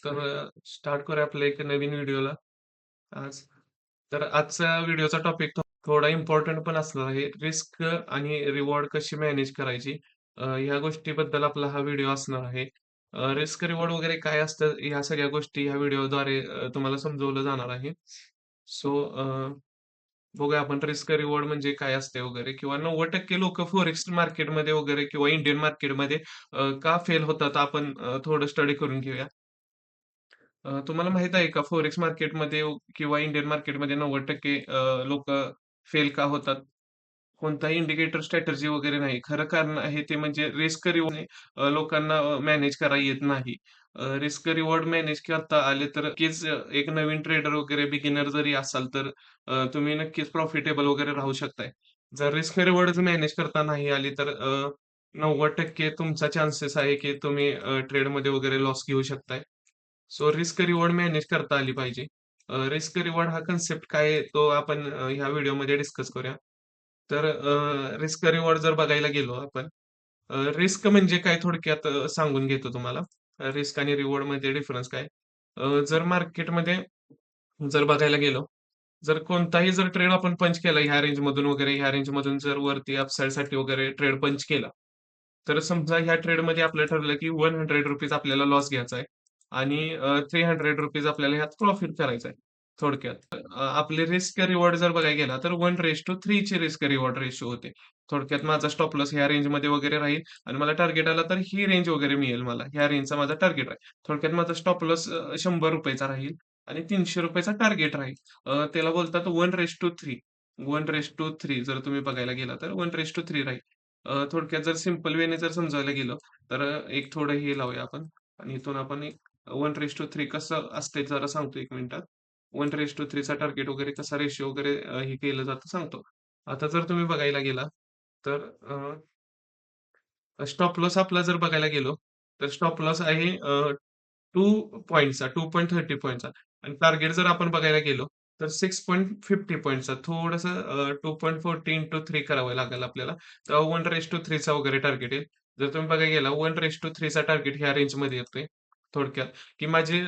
तर स्टार्ट करूया आपल्या एक नवीन व्हिडिओला आज. तर आजचा व्हिडिओचा टॉपिक थोडा इम्पोर्टंट पण असणार आहे. रिस्क आणि रिवॉर्ड कशी मॅनेज करायची ह्या गोष्टीबद्दल आपला हा व्हिडिओ असणार आहे. रिस्क रिवॉर्ड वगैरे काय असतं ह्या सगळ्या गोष्टी ह्या व्हिडिओद्वारे तुम्हाला समजवलं जाणार आहे. सो बघूया आपण रिस्क रिवॉर्ड म्हणजे काय असते वगैरे किंवा 90% लोकं फॉरेक्स मार्केटमध्ये वगैरे किंवा इंडियन मार्केटमध्ये का फेल होतात आपण थोडं स्टडी करून घेऊया. तुम्हाला माहीत आहे का फॉरेक्स मार्केटमध्ये किंवा इंडियन मार्केटमध्ये 90% लोकं फेल का होतात? कोणताही इंडिकेटर स्ट्रॅटेजी वगैरे नाही. खरं कारण आहे ते म्हणजे रिस्क रिवॉर्ड लोकांना मॅनेज करता येत नाही. रिस्क रिवॉर्ड मॅनेज करता आले तर नक्कीच एक नवीन ट्रेडर वगैरे बिगिनर जरी असाल तर तुम्ही नक्कीच प्रॉफिटेबल वगैरे राहू शकताय. जर रिस्क रिवॉर्डच मॅनेज करता नाही आली तर 90% तुमचा चान्सेस आहे की तुम्ही ट्रेडमध्ये वगैरे लॉस घेऊ शकताय. सो रिस्क रिवॉर्ड मॅनेज करता आली पाहिजे. रिस्क रिवॉर्ड हा कन्सेप्ट काय आहे तो आपण ह्या व्हिडिओमध्ये डिस्कस करूया. तर रिस्क रिवॉर्ड जर बघायला गेलो आपण, रिस्क म्हणजे काय थोडक्यात सांगून घेतो तुम्हाला. रिस्क आणि रिवॉर्डमध्ये डिफरन्स काय? जर मार्केटमध्ये जर बघायला गेलो, जर कोणताही जर ट्रेड आपण पंच केला ह्या रेंजमधून वगैरे, ह्या रेंजमधून जर वरती अपसाइडसाठी वगैरे ट्रेड पंच केला, तर समजा ह्या ट्रेडमध्ये आपलं ठरलं की ₹100 आपल्याला लॉस घ्यायचा आहे आणि ₹300 आपल्याला ह्यात प्रॉफिट करायचा आहे थोडक्यात. आपली रिस्क रिवॉर्ड जर बघायला गेला तर 1:3 ची रिस्क रिवॉर्ड रेशो होते. थोडक्यात माझा स्टॉप लॉस ह्या रेंजमध्ये वगैरे राहील आणि मला टार्गेट आला तर ही रेंज वगैरे मिळेल मला. ह्या रेंजचा माझा टार्गेट आहे. थोडक्यात माझा स्टॉप लॉस ₹100 चा राहील आणि ₹300 चा टार्गेट राहील. त्याला बोलतात 1:3. 1:3 जर तुम्ही बघायला गेला तर 1:3 राहील. थोडक्यात जर सिंपल वेने जर समजायला गेलो, तर एक थोडं हे लावूया आपण आणि इथून आपण एक 1:3 कसं असते जरा सांगतो 1 मिनिटात. 1:3 चा टार्गेट वगैरे कसा रेशिओ वगैरे हे केलं जातं सांगतो. आता जर तुम्ही बघायला गेला, तर स्टॉप लॉस आपला जर बघायला गेलो, तर स्टॉप लॉस आहे 2 पॉइंटचा 2.30 पॉइंटचा आणि टार्गेट जर आपण बघायला गेलो, तर 6.50 पॉइंटचा थोडंसं 2.40 इंटू 3 करावं लागेल आपल्याला. तेव्हा 1:3 चा वगैरे टार्गेट येईल. जर तुम्ही बघायला गेला 1:3 चा टार्गेट ह्या रेंजमध्ये येतोय थोडक्यात, की माझी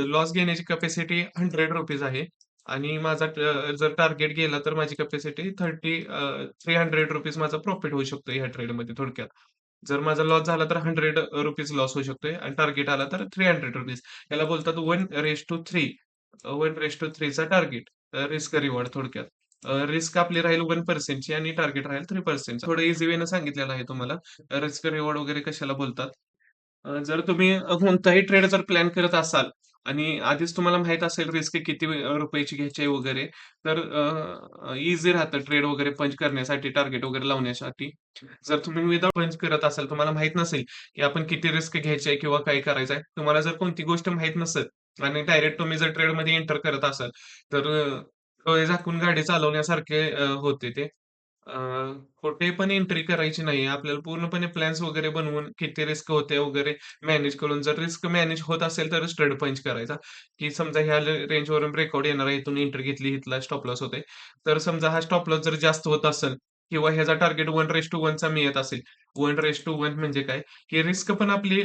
लॉस घेण्याची कॅपॅसिटी ₹100 आहे आणि माझा जर टार्गेट गेला तर माझी कॅपॅसिटी ₹300 माझा प्रॉफिट होऊ शकतो ह्या ट्रेडमध्ये थोडक्यात. जर माझा लॉस झाला तर ₹100 लॉस होऊ शकतोय आणि टार्गेट आला तर ₹300. याला बोलतात 1:3 1:3 चा टार्गेट रिस्क रिवॉर्ड थोडक्यात. रिस्क आपली राहील 1% ची आणि टार्गेट राहील 3% चा. थोडं इझी वेनं सांगितलेलं आहे तुम्हाला. रिस्क रिवॉर्ड वगैरे कशाला बोलतात. जर तुम्ही कोणताही ट्रेड जर प्लॅन करत असाल आणि आधीच तुम्हाला माहीत असेल रिस्क किती रुपयाची घ्यायची आहे वगैरे, तर ईझी राहतं ट्रेड वगैरे पंच करण्यासाठी, टार्गेट वगैरे लावण्यासाठी. जर तुम्ही विथआऊट पंच करत असाल, तुम्हाला माहीत नसेल, की आपण किती रिस्क घ्यायची आहे किंवा काय करायचं आहे. तुम्हाला जर कोणती गोष्ट माहीत नसेल आणि डायरेक्ट तुम्ही जर ट्रेडमध्ये एंटर करत असाल, तर डोळे झाकून गाडी चालवण्यासारखे होते ते. अ, कुठे पण एंट्री करायची नाही. आपल्याला पूर्णपणे प्लॅन्स वगैरे बनवून किती रिस्क होते वगैरे मॅनेज करून जर रिस्क मॅनेज होत असेल तरच ट्रेड पंच करायचा, की समजा ह्या रेंजवरून ब्रेकआउट येणार आहे, इथून एंट्री घेतली, इथला स्टॉप लॉस होतोय. तर समजा हा स्टॉप लॉस जर जास्त होत असेल किंवा ह्याचा टार्गेट 1:1 चा मिळत असेल. 1:1 म्हणजे काय, की रिस्क पण आपली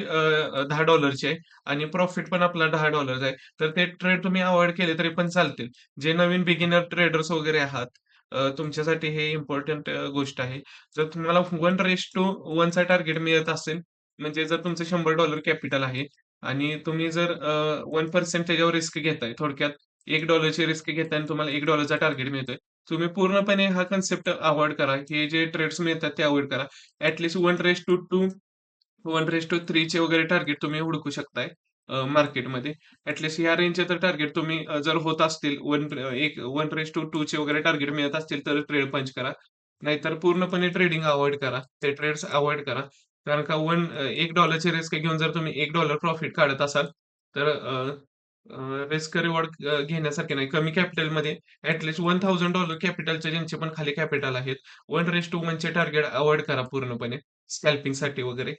$10 ची आहे आणि प्रॉफिट पण आपला $10 आहे. तर ते ट्रेड तुम्ही अव्हॉइड केले तरी पण चालतील. जे नवीन बिगिनर ट्रेडर्स वगैरे आहात, तुमच्यासाठी हे इम्पोर्टंट गोष्ट आहे. जर तुम्हाला 1:1 चा टार्गेट मिळत असेल, म्हणजे जर तुमचं $100 कॅपिटल आहे आणि तुम्ही जर 1% त्याच्यावर रिस्क घेताय. थोडक्यात $1 ची रिस्क घेताय आणि तुम्हाला $1 चा टार्गेट मिळतोय. तुम्ही पूर्णपणे हा कन्सेप्ट अव्हॉइड करा. हे जे ट्रेड्स मिळतात ते अव्हॉइड करा. ॲट लीस्ट 1:2 1:3 चे वगैरे टार्गेट तुम्ही हुडकू शकताय मार्केटमध्ये. ॲट लीस्ट ह्या रेंजचे तर टार्गेट तुम्ही जर होत असतील 1:2 चे वगैरे टार्गेट मिळत असतील तर ट्रेड पंच करा. नाहीतर पूर्णपणे ट्रेडिंग अव्हॉइड करा. ते ट्रेड्स अव्हॉइड करा. कारण का $1 ची रिस्क घेऊन जर तुम्ही $1 प्रॉफिट काढत असाल, तर रिस्क रिवॉर्ड घेण्यासारखे नाही. कमी कॅपिटलमध्ये ॲट लीस्ट $1000 कॅपिटलचे ज्यांचे पण खाली कॅपिटल आहेत, 1:1 चे टार्गेट अव्हॉइड करा पूर्णपणे स्कॅल्पिंगसाठी वगैरे.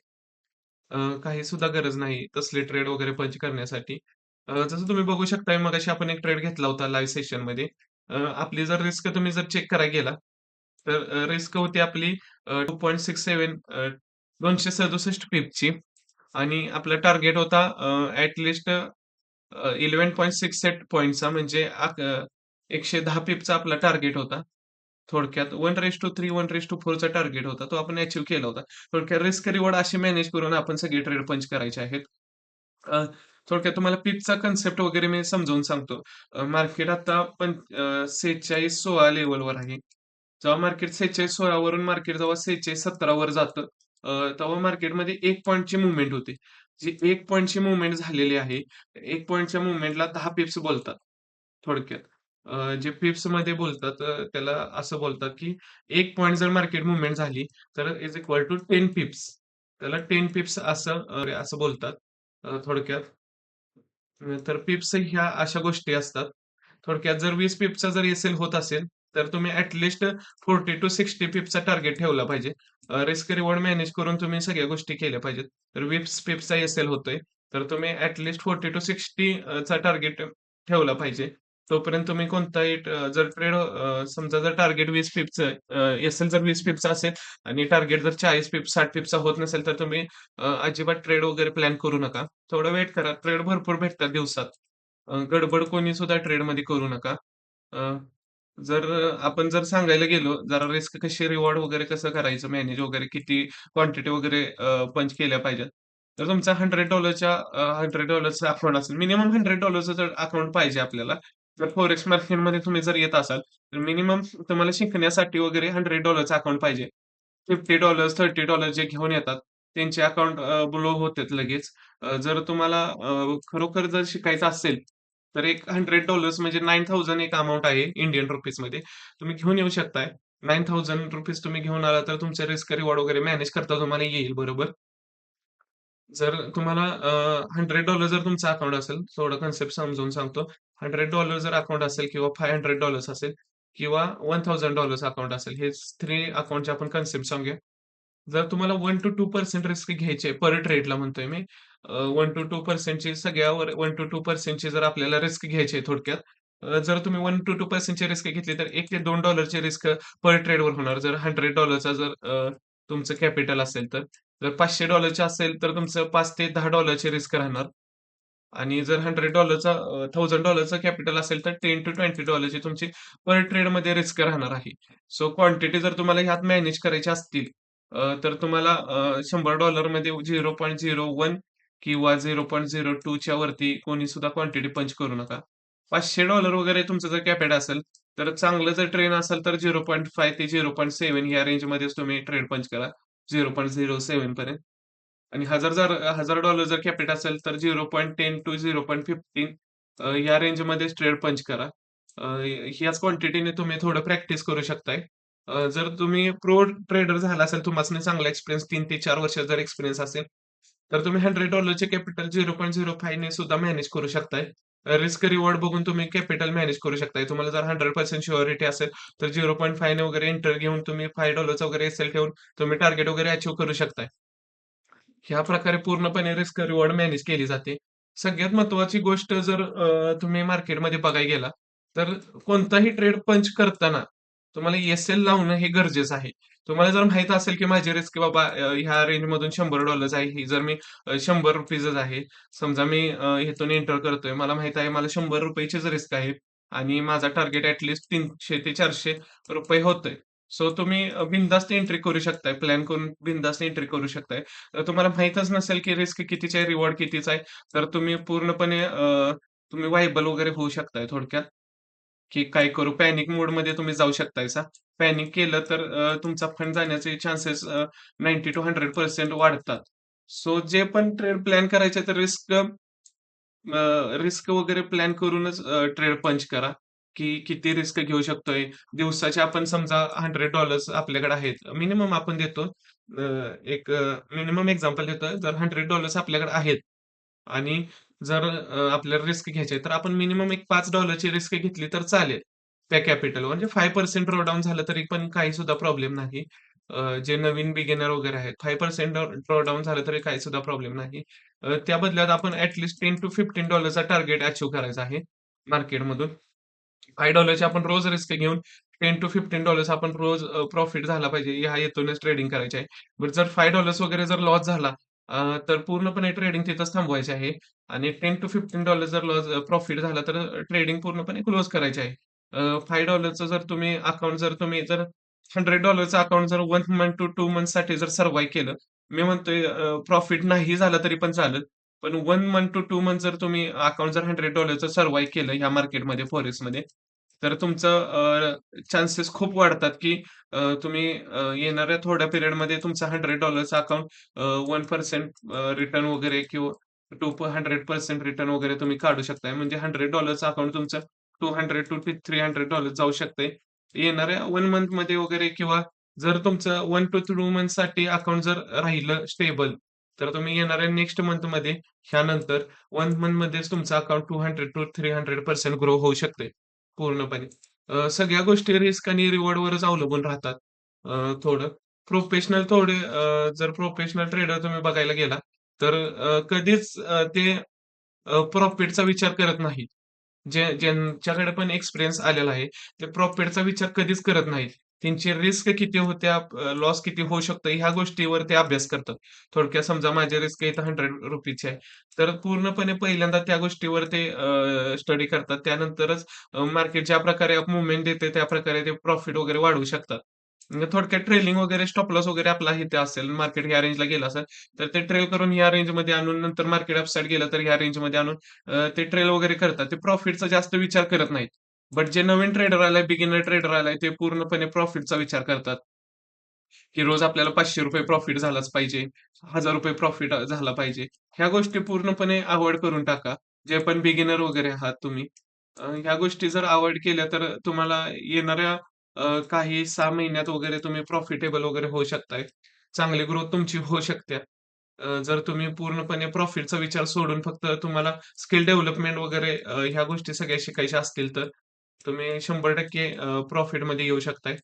काही सुद्धा गरज नाही तसले ट्रेड वगैरे पंच करण्यासाठी. जसं तुम्ही बघू शकताय मगाशी आपण एक ट्रेड घेतला होता लाईव्ह सेशनमध्ये. आपली जर रिस्क तुम्ही जर चेक करायला गेला, तर रिस्क होती आपली 2.67 267 पिपची आणि आपला टार्गेट होता 11.68 पॉइंट्सचा म्हणजे 110 पिपचा आपला टार्गेट होता. थोडक्यात 1:3, 1:4 चा टार्गेट होता. तो आपण अचीव्ह केला होता. थोडक्यात रिस्क रिवॉर्ड अशी मॅनेज करून आपण सगळे ट्रेड पंच करायचे आहेत. अ, थोडक्यात तुम्हाला पिपचा कन्सेप्ट वगैरे मी समजावून सांगतो. मार्केट आता 46-16 लेव्हलवर आहे. जेव्हा मार्केट 46-16 वरून मार्केट जेव्हा 46-17 वर जातं, तेव्हा मार्केटमध्ये 1 पॉइंटची मूव्हमेंट होते. जी 1 पॉइंटची मूव्हमेंट झालेली आहे. 1 पॉइंटच्या मूव्हमेंटला 10 पिप्स बोलतात थोडक्यात. जे पिप्समध्ये बोलतात त्याला असं बोलतात, की 1 पॉइंट जर मार्केट मूव्हमेंट झाली, तर इज इक्वल टू 10 पिप्स. त्याला 10 पिप्स असं बोलतात थोडक्यात. तर पिप्स ह्या अशा गोष्टी असतात. थोडक्यात जर 20 पिपचा जर एस-एल होत असेल, तर तुम्ही ॲट लीस्ट 40 टू 60 पिपचा टार्गेट ठेवला पाहिजे. रिस्क रिवॉर्ड मॅनेज करून तुम्ही सगळ्या गोष्टी केल्या पाहिजेत. तर 20 पिपचा एस-एल होतोय, तर तुम्ही ॲट लीस्ट 40 टू 60 चा टार्गेट ठेवला पाहिजे. तोपर्यंत तुम्ही कोणताही जर ट्रेड समजा जर टार्गेट 20 पिपचं एस-एल जर 20 पिपचा असेल आणि टार्गेट जर 40 पिप, 60 पिपचा होत नसेल, तर तुम्ही अजिबात ट्रेड वगैरे प्लॅन करू नका. थोडा वेट करा. ट्रेड भरपूर भेटतात दिवसात. गडबड कोणी सुद्धा ट्रेडमध्ये करू नका. अ, जर आपण जर सांगायला गेलो, जरा रिस्क कशी रिवॉर्ड वगैरे कसं करायचं मॅनेज वगैरे किती क्वांटिटी वगैरे पंच केल्या पाहिजेत. तर तुमचा $100च्या $100चं अकाउंट असेल. मिनिमम $100चं तर अकाउंट पाहिजे आपल्याला. जर फॉरेक्स मार्केटमध्ये तुम्ही जर येत असाल, तर मिनिमम तुम्हाला शिकण्यासाठी वगैरे $100चं अकाउंट पाहिजे. $50, $30 जे घेऊन येतात, त्यांचे अकाउंट ब्लो होतात लगेच. जर तुम्हाला खरोखर जर शिकायचं असेल, तर एक $100 म्हणजे 9,000 एक अमाउंट आहे इंडियन रुपीजमध्ये. तुम्ही घेऊन येऊ शकताय. ₹9,000 तुम्ही घेऊन आला तर तुमचे रिस्क रिवॉर्ड वगैरे मॅनेज करता तुम्हाला येईल बरोबर. जर तुम्हाला $100 जर तुमचा अकाउंट असेल, थोडं कन्सेप्ट समजावून सांगतो. $100 जर अकाउंट असेल किंवा $500 असेल किंवा $1,000 अकाउंट असेल, हे 3 अकाउंटचे आपण कन्सेप्ट सांगूया. जर तुम्हाला 1 to 2% रिस्क घ्यायची आहे पर ट्रेडला म्हणतोय मी. 1 to 2% ची सगळ्यावर 1 to 2% ची जर आपल्याला रिस्क घ्यायची आहे थोडक्यात. जर तुम्ही 1 to 2% ची रिस्क घेतली तर $1 ते $2 ची रिस्क पर ट्रेडवर होणार. जर $100 जर तुमचं कॅपिटल असेल तर. जर $500 ची असेल तर तुमचं $5 ते $10 ची रिस्क राहणार. आणि जर $100चा $1000चा कॅपिटल असेल तर $10 to $20 ची तुमची पर ट्रेडमध्ये रिस्क राहणार आहे. सो क्वांटिटी जर तुम्हाला ह्यात मॅनेज करायच्या असतील तर तुम्हाला $100 मध्ये 0.01 किंवा 0.02 च्या वरती कोणी सुद्धा क्वांटिटी पंच करू नका. $500 वगैरे तुमचं जर कॅपिटल असेल, तर चांगलं जर ट्रेन असेल तर 0.5 ते 0.7 या रेंजमध्येच तुम्ही ट्रेड पंच करा. 0.07 पर्यंत. आणि $1000 जर कॅपिटल असेल तर 0.10 टू 0.15 या रेंजमध्येच ट्रेड पंच करा. अ, ह्याच क्वांटिटीने तुम्ही थोडं प्रॅक्टिस करू शकताय. जर तुम्ही प्रो ट्रेडर झाला असेल, तुम्हासनी चांगला एक्सपिरियन्स 3 ते 4 वर्षाचा जर एक्सपिरियन्स असेल, तर तुम्ही $100 चे कॅपिटल 0.05 ने सुद्धा मॅनेज करू शकताय. रिस्क रिवॉर्ड बघून तुम्ही कॅपिटल मॅनेज करू शकताय. तुम्हाला जर 100% शुअरिटी असेल, तर 0.5 ने वगैरे एंटर घेऊन तुम्ही $5 वगैरे एस-एल ठेवून तुम्ही टार्गेट वगैरे अचीव्ह करू शकताय. ह्या प्रकारे पूर्णपणे रिस्क रिवॉर्ड मॅनेज केली जाते. सगळ्यात महत्त्वाची गोष्ट जर तुम्ही मार्केटमध्ये बघायला गेला, तर कोणताही ट्रेड पंच करताना तुम्हाला एस-एल लावणं हे गरजेचं आहे. तुम्हाला जर माहीत असेल, की माझी रिस्क बाबा ह्या रेंजमधून $100 आहे. ही जर मी ₹100च आहे. समजा मी इथून एंटर करतोय. मला माहीत आहे मला ₹100 चीच रिस्क आहे आणि माझा टार्गेट ॲट लीस्ट ₹300 ते ₹400 होतोय. सो तुम्ही बिनधास्त एंट्री करू शकताय. प्लॅन करून बिनधास्त एंट्री करू शकताय. तुम्हाला माहीतच नसेल, की रिस्क कितीची आहे, रिवॉर्ड कितीचा आहे, तर तुम्ही पूर्णपणे तुम्ही व्हायबल वगैरे होऊ शकताय थोडक्यात, की काय करू? पॅनिक मोडमध्ये तुम्ही जाऊ शकतायसा. पॅनिक केलं तर तुमचा फंड जाण्याचे चान्सेस 90 टू 100% वाढतात. सो जे पण ट्रेड प्लॅन करायचे तर रिस्क वगैरे प्लॅन करूनच ट्रेड पंच करा, की किती रिस्क घेऊ शकतोय. दिवसाचे आपण समजा $100 आपल्याकडे आहेत. मिनिमम आपण देतो. अ, एक मिनिमम एक्झाम्पल देतोय. जर $100 आपल्याकडे आहेत आणि जर आपल्याला रिस्क घ्यायची आहे, तर आपण मिनिमम एक $5 ची रिस्क घेतली तर चालेल. त्या कॅपिटलवर म्हणजे 5% ड्रॉडाउन झालं तरी पण काही सुद्धा प्रॉब्लेम नाही. जे नवीन बिगिनर वगैरे आहेत 5% ड्रॉडाउन झालं तरी काही सुद्धा प्रॉब्लेम नाही. त्या बदल्यात आपण ॲट लीस्ट $10 to $15 चा टार्गेट अचीव्ह करायचा आहे मार्केटमधून. $5 ची आपण रोज रिस्क घेऊन $10 to $15 आपण रोज प्रॉफिट झाला पाहिजे ह्या हेतूनेच ट्रेडिंग करायची आहे. बट जर $5 वगैरे जर लॉस झाला तर पूर्णपणे ट्रेडिंग तिथंच थांबवायची आहे आणि $10 to $15 जर प्रॉफिट झाला तर ट्रेडिंग पूर्णपणे क्लोज करायची आहे. $5 जर तुम्ही अकाउंट जर $100 अकाउंट जर 1 मंथ टू 2 मंथसाठी जर सर्व्हायव्ह केलं, मी म्हणतोय प्रॉफिट नाही झालं तरी पण चालेल. पण 1 मंथ टू 2 मंथ जर तुम्ही अकाउंट जर $100 सर्व्हायव्ह केलं ह्या मार्केटमध्ये फॉरेक्समध्ये, तर तुमचं चान्सेस खूप वाढतात, की तुम्ही येणाऱ्या थोड्या पिरियडमध्ये तुमचा $100 अकाउंट 1% रिटर्न वगैरे किंवा 100% रिटर्न वगैरे तुम्ही काढू शकताय. म्हणजे $100 अकाउंट तुमचं 200 टू $300 जाऊ शकतंय. येणाऱ्या 1 मंथमध्ये वगैरे किंवा जर तुमचं 1 टू 2 मंथसाठी अकाउंट जर राहिलं स्टेबल, तर तुम्ही येणाऱ्या नेक्स्ट मंथमध्ये ह्यानंतर 1 मंथमध्येच तुमचं अकाउंट 200 टू 300% ग्रो होऊ शकते पूर्णपणे. सगळ्या गोष्टी रिस्क आणि रिवॉर्डवरच अवलंबून राहतात. थोडं जर प्रोफेशनल ट्रेडर तुम्ही बघायला गेला, तर कधीच ते प्रॉफिटचा विचार करत नाहीत. ज्यांच्याकडे पण एक्सपिरियन्स आलेला आहे, ते प्रॉफिटचा विचार कधीच करत नाहीत. त्यांची रिस्क किती होत्या, लॉस किती होऊ शकतं, ह्या गोष्टीवर ते अभ्यास करतात. थोडक्यात समजा माझी रिस्क इथं ₹100 ची आहे, तर पूर्णपणे पहिल्यांदा त्या गोष्टीवर ते स्टडी करतात. त्यानंतरच मार्केट ज्या प्रकारे मूव्हमेंट देते, त्याप्रकारे ते प्रॉफिट वगैरे वाढवू शकतात. म्हणजे थोडक्यात ट्रेलिंग वगैरे, स्टॉप लॉस वगैरे आपला इथे असेल, मार्केट ह्या रेंजला गेलं असेल, तर ते ट्रेल करून ह्या रेंजमध्ये आणून नंतर मार्केट अपसाईड गेलं तर ह्या रेंजमध्ये आणून ते ट्रेल वगैरे करतात. ते प्रॉफिटचा जास्त विचार करत नाहीत. बट जे नवीन ट्रेडर आलाय, बिगिनर ट्रेडर आलाय, ते पूर्णपणे प्रॉफिटचा विचार करतात, की रोज आपल्याला ₹500 प्रॉफिट झालाच पाहिजे, ₹1000 प्रॉफिट झाला पाहिजे. ह्या गोष्टी पूर्णपणे अव्हॉइड करून टाका. जे पण बिगिनर वगैरे आहात तुम्ही. ह्या गोष्टी जर अव्हॉइड केल्या तर तुम्हाला येणाऱ्या काही 6 महिन्यात वगैरे तुम्ही प्रॉफिटेबल वगैरे होऊ शकताय. चांगली ग्रोथ तुमची होऊ शकते. जर तुम्ही पूर्णपणे प्रॉफिटचा विचार सोडून फक्त तुम्हाला स्किल डेव्हलपमेंट वगैरे ह्या गोष्टी सगळ्या शिकायच्या असतील तर तुम्ही 100% प्रॉफिटमध्ये येऊ शकताय.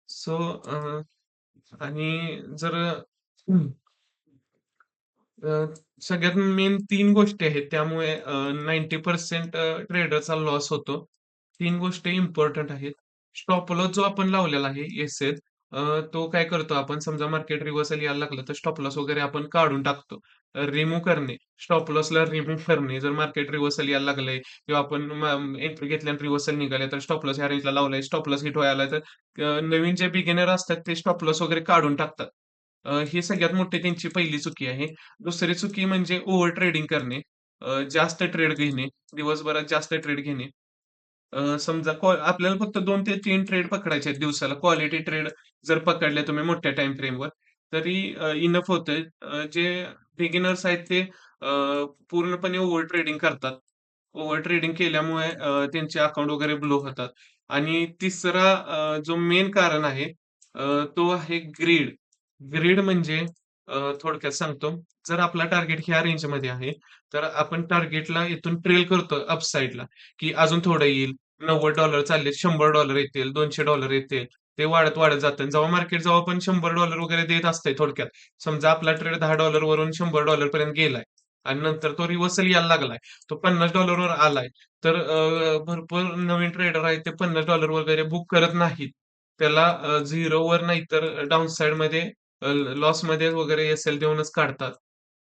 सो आणि जर अ, सगळ्यात मेन 3 गोष्टी आहेत त्यामुळे 90% ट्रेडरचा लॉस होतो. 3 गोष्टी इम्पोर्टंट आहेत. स्टॉप लॉस जो आपण लावलेला आहे एस-एल तो काय करतो आपण समजा मार्केट रिव्हर्सल यायला लागलं तर स्टॉप लॉस वगैरे आपण काढून टाकतो. रिमूव्ह करणे, स्टॉप लॉसला रिमूव्ह करणे. जर मार्केट रिव्हर्सल यायला लागलंय किंवा आपण एंट्री घेतली आणि रिव्हर्सल निघाले तर स्टॉप लॉस ह्या रेंजला लावलाय, स्टॉप लॉस हिट व्हायला तर नवीन जे बिगिनर असतात ते स्टॉप लॉस वगैरे काढून टाकतात. ही सगळ्यात मोठी त्यांची पहिली चुकी आहे. दुसरी चुकी म्हणजे ओव्हर ट्रेडिंग करणे. जास्त ट्रेड घेणे, दिवसभरात जास्त ट्रेड घेणे. समजा आपल्याला फक्त 2 ते 3 ट्रेड पकडायचे आहेत दिवसाला. क्वालिटी ट्रेड जर पकडले तुम्ही मोठ्या टाईम फ्रेमवर तरी इनफ होतंय. जे बिगिनर्स आहेत ते पूर्णपणे ओव्हर ट्रेडिंग करतात. ओव्हर ट्रेडिंग केल्यामुळे त्यांचे अकाउंट वगैरे ब्लो होतात. आणि तिसरा जो मेन कारण आहे तो आहे ग्रीड. ग्रीड म्हणजे थोडक्यात सांगतो, जर आपला टार्गेट ह्या रेंजमध्ये आहे, तर आपण टार्गेटला इथून ट्रेल करतो अप साइडला, की अजून थोडं येईल. $90 चालले, $100 येतील, $200 येतील. ते वाढत जातं. जेव्हा पण $100 वगैरे देत असतंय थोडक्यात. समजा आपला ट्रेड $10 वरून $100 पर्यंत गेलाय आणि नंतर तो रिव्हर्सल यायला लागलाय. तो $50 वर आलाय. तर भरपूर नवीन ट्रेडर आहेत ते $50 वगैरे बुक करत नाहीत. त्याला 0वर नाहीतर डाउन साइडमध्ये लॉसमध्ये वगैरे एस-एल देऊनच काढतात.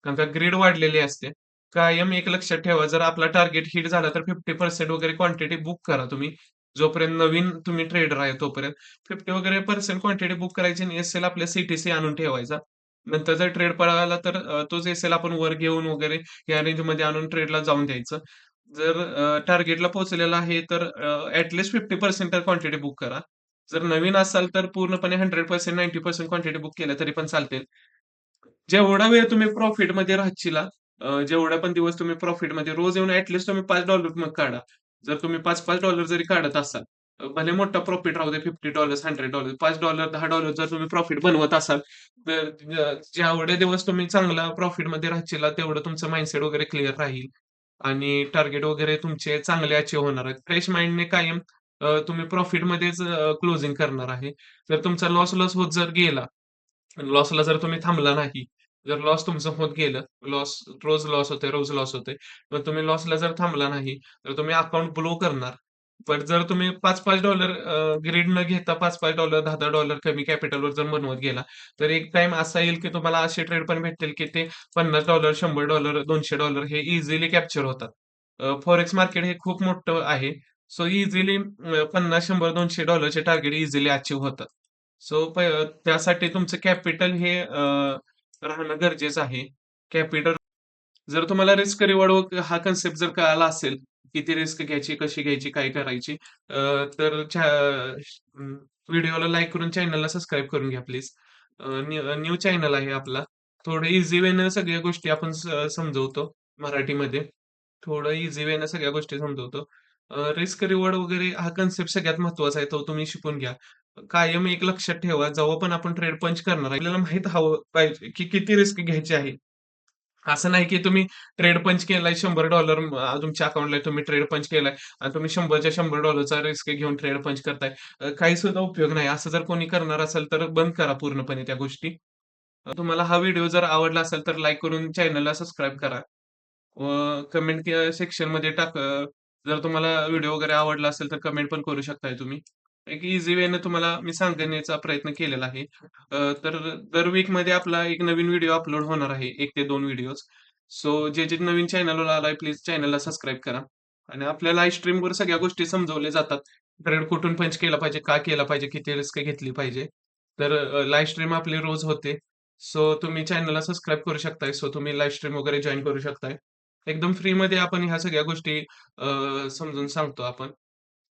कारण का ग्रीड वाढलेली असते. कायम एक लक्षात ठेवा, जर आपला टार्गेट हिट झाला तर 50% वगैरे क्वांटिटी बुक करा तुम्ही. जोपर्यंत नवीन तुम्ही ट्रेडर आहे तोपर्यंत. 50 वगैरे पर्सेंट क्वांटिटी बुक करायची आणि एस-एल आपल्या सी आणून ठेवायचा. नंतर जर ट्रेड पळाला तर तोच एस-एल आपण वर घेऊन वगैरे या रेंजमध्ये आणून ट्रेडला जाऊन द्यायचं. जर टार्गेटला पोहोचलेला आहे तर ॲट 50% तर क्वांटिटी बुक करा. जर नवीन असाल तर पूर्णपणे 100% 90% क्वांटिटी बुक केल्या तरी पण चालतील. जेवढा वेळ तुम्ही प्रॉफिटमध्ये राहशीला, जेवढा पण दिवस तुम्ही प्रॉफिटमध्ये रोज येऊन तुम्ही $5 मग काढा. जर तुम्ही $5-5 जरी काढत असाल, भले मोठा प्रॉफिट राहू दे $50, $100, $5, $10 जर तुम्ही प्रॉफिट बनवत असाल, तर जेवढे दिवस तुम्ही चांगला प्रॉफिटमध्ये राहशीला, तेवढं तुमचं माइंडसेट वगैरे क्लिअर राहील आणि टार्गेट वगैरे तुमचे चांगले अचीव्ह होणार आहेत. फ्रेश माइंडने कायम तुम्ही प्रॉफिटमध्येच क्लोजिंग करणार आहे. जर तुमचा लॉस होत जर गेला लॉसला जर तुम्ही थांबला नाही, जर लॉस तुमचं होत गेलं, रोज लॉस होतोय, रोज लॉस होतोय. तर तुम्ही लॉसला जर थांबला नाही, तर तुम्ही अकाउंट ब्लो करणार. पण जर तुम्ही $5-5 ग्रीड न घेता $5-5 $10-10 कमी कॅपिटलवर जर बनवत गेला, तर एक टाईम असा येईल की तुम्हाला असे ट्रेड पण भेटतील की ते $50, $100, $200 हे इझिली कॅप्चर होतात. फॉरेक्स मार्केट हे खूप मोठं आहे. सो इझिली 50, 100, $200 चे टार्गेट इझिली अचीव्ह होतात. सो त्यासाठी तुमचं कॅपिटल हे राहणं गरजेचं आहे. कॅपिटल जर तुम्हाला रिस्क रिवॉर्ड हा कन्सेप्ट जर कळाला असेल, किती रिस्क घ्यायची, कशी घ्यायची, काय करायची, तर व्हिडिओला लाईक करून चॅनलला सबस्क्राईब करून घ्या प्लीज. न्यू चॅनल आहे आपला. थोडं इझी वेनं सगळ्या गोष्टी आपण समजवतो मराठीमध्ये. थोडं इझी वेनं सगळ्या गोष्टी समजवतो. रिस्क रिवॉर्ड वगैरे हा कन्सेप्ट सगळ्यात महत्त्वाचा आहे. तो तुम्ही शिकून घ्या. कायम एक लक्षात ठेवा, जेव्हा पण आपण ट्रेड पंच करणार आहे, आपल्याला माहीत हवं पाहिजे, की किती रिस्क घ्यायची आहे. असं नाही की तुम्ही ट्रेड पंच केलाय $100 तुमच्या अकाउंटला तुम्ही ट्रेड पंच केलाय आणि तुम्ही 100च्या $100 रिस्क घेऊन ट्रेड पंच करताय. काही सुद्धा उपयोग नाही. असं जर कोणी करणार असेल तर बंद करा पूर्णपणे त्या गोष्टी. तुम्हाला हा व्हिडिओ जर आवडला असेल तर लाईक करून चॅनलला सबस्क्राईब करा. कमेंट सेक्शनमध्ये जर तुम्हाला व्हिडिओ वगैरे आवडला असेल तर कमेंट पण करू शकताय तुम्ही. एक ईझी वेने तुम्हाला मी सांगण्याचा प्रयत्न केलेला आहे. तर दर वीकमध्ये आपला एक नवीन व्हिडिओ अपलोड होणार आहे. 1 ते 2 व्हिडिओज. सो जे नवीन चॅनलवर आलाय प्लीज चॅनलला सबस्क्राईब करा. आणि आपल्या लाईव्ह स्ट्रीमवर सगळ्या गोष्टी समजवल्या जातात. ट्रेड कुठून पंच केला पाहिजे, का केला पाहिजे, किती रिस्क घेतली पाहिजे. तर लाईव्ह स्ट्रीम आपली रोज होते. सो तुम्ही चॅनलला सबस्क्राईब करू शकताय. सो तुम्ही लाईव्ह स्ट्रीम वगैरे जॉइन करू शकताय. एकदम फ्रीमध्ये आपण ह्या सगळ्या गोष्टी समजून सांगतो आपण.